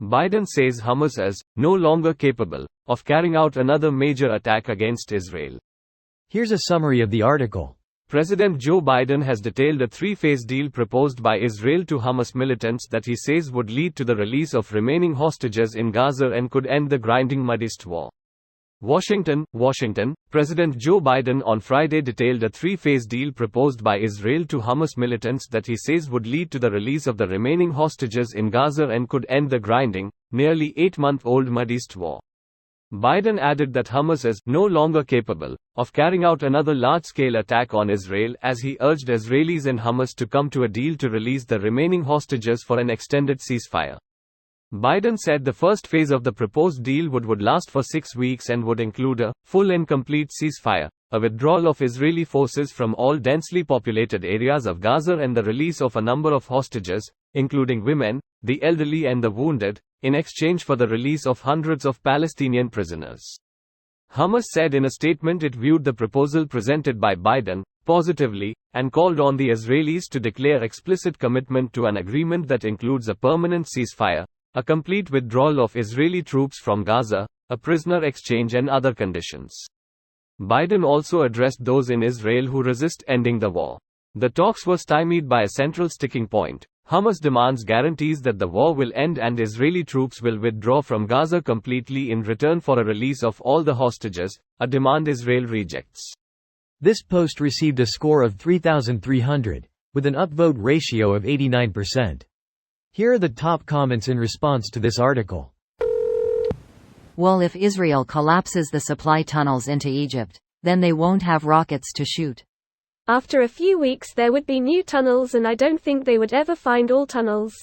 Biden says Hamas is no longer capable of carrying out another major attack against Israel. Here's a summary of the article. President Joe Biden has detailed a three-phase deal proposed by Israel to Hamas militants that he says would lead to the release of remaining hostages in Gaza and could end the grinding Middle East war. Washington. President Joe Biden on Friday detailed a three-phase deal proposed by Israel to Hamas militants that he says would lead to the release of the remaining hostages in Gaza and could end the grinding, nearly 8-month-old Middle East war. Biden added that Hamas is no longer capable of carrying out another large-scale attack on Israel, as he urged Israelis and Hamas to come to a deal to release the remaining hostages for an extended ceasefire. Biden said the first phase of the proposed deal would last for 6 weeks and would include a full and complete ceasefire, a withdrawal of Israeli forces from all densely populated areas of Gaza, and the release of a number of hostages, including women, the elderly and the wounded, in exchange for the release of hundreds of Palestinian prisoners. Hamas said in a statement it viewed the proposal presented by Biden positively, and called on the Israelis to declare explicit commitment to an agreement that includes a permanent ceasefire, a complete withdrawal of Israeli troops from Gaza, a prisoner exchange and other conditions. Biden also addressed those in Israel who resist ending the war. The talks were stymied by a central sticking point. Hamas demands guarantees that the war will end and Israeli troops will withdraw from Gaza completely in return for a release of all the hostages, a demand Israel rejects. This post received a score of 3,300, with an upvote ratio of 89%. Here are the top comments in response to this article. Well, if Israel collapses the supply tunnels into Egypt, then they won't have rockets to shoot. After a few weeks there would be new tunnels, and I don't think they would ever find all tunnels.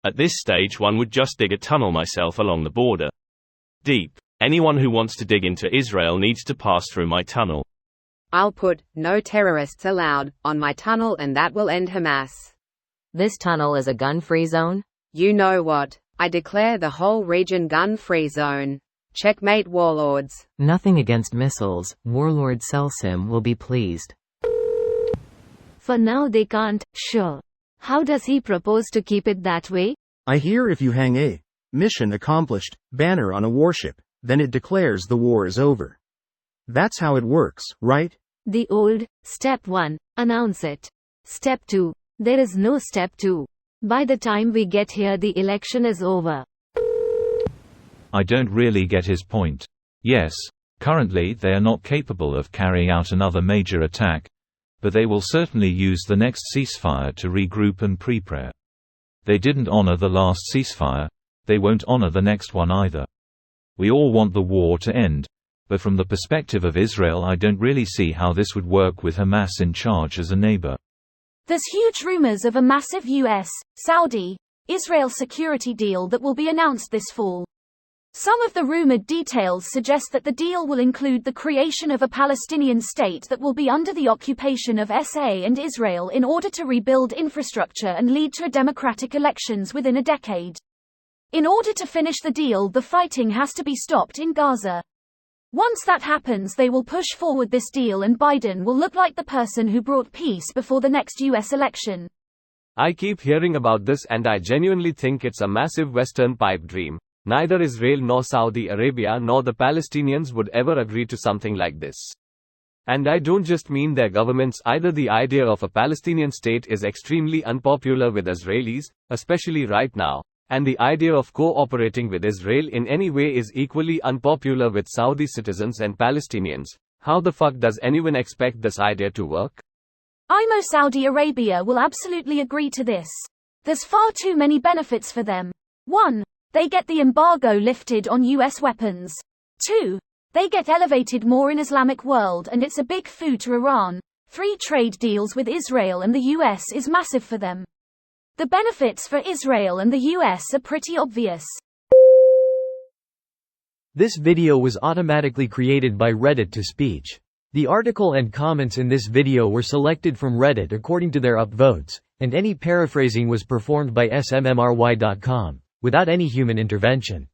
At this stage one would just dig a tunnel myself along the border. Deep. Anyone who wants to dig into Israel needs to pass through my tunnel. I'll put "No terrorists allowed" on my tunnel, and that will end Hamas. This tunnel is a gun-free zone? You know what? I declare the whole region gun-free zone. Checkmate, warlords. Nothing against missiles, warlord Selsim will be pleased. For now they can't, sure. How does he propose to keep it that way? I hear if you hang a "mission accomplished" banner on a warship, then it declares the war is over. That's how it works, right? The old, step 1, announce it. Step 2, there is no step 2. By the time we get here the election is over. I don't really get his point. Yes, currently they are not capable of carrying out another major attack, but they will certainly use the next ceasefire to regroup and prepare. They didn't honor the last ceasefire, they won't honor the next one either. We all want the war to end, but from the perspective of Israel I don't really see how this would work with Hamas in charge as a neighbor. There's huge rumors of a massive US, Saudi, Israel security deal that will be announced this fall. Some of the rumored details suggest that the deal will include the creation of a Palestinian state that will be under the occupation of SA and Israel in order to rebuild infrastructure and lead to democratic elections within a decade. In order to finish the deal, the fighting has to be stopped in Gaza. Once that happens, they will push forward this deal and Biden will look like the person who brought peace before the next US election. I keep hearing about this and I genuinely think it's a massive Western pipe dream. Neither Israel nor Saudi Arabia nor the Palestinians would ever agree to something like this. And I don't just mean their governments either. The idea of a Palestinian state is extremely unpopular with Israelis, especially right now, and the idea of cooperating with Israel in any way is equally unpopular with Saudi citizens and Palestinians. How the fuck does anyone expect this idea to work? I know Saudi Arabia will absolutely agree to this. There's far too many benefits for them. 1. They get the embargo lifted on US weapons. 2. They get elevated more in Islamic world and it's a big foo to Iran. 3. Trade deals with Israel and the US is massive for them. The benefits for Israel and the US are pretty obvious. This video was automatically created by Reddit to speech. The article and comments in this video were selected from Reddit according to their upvotes, and any paraphrasing was performed by smmry.com, without any human intervention.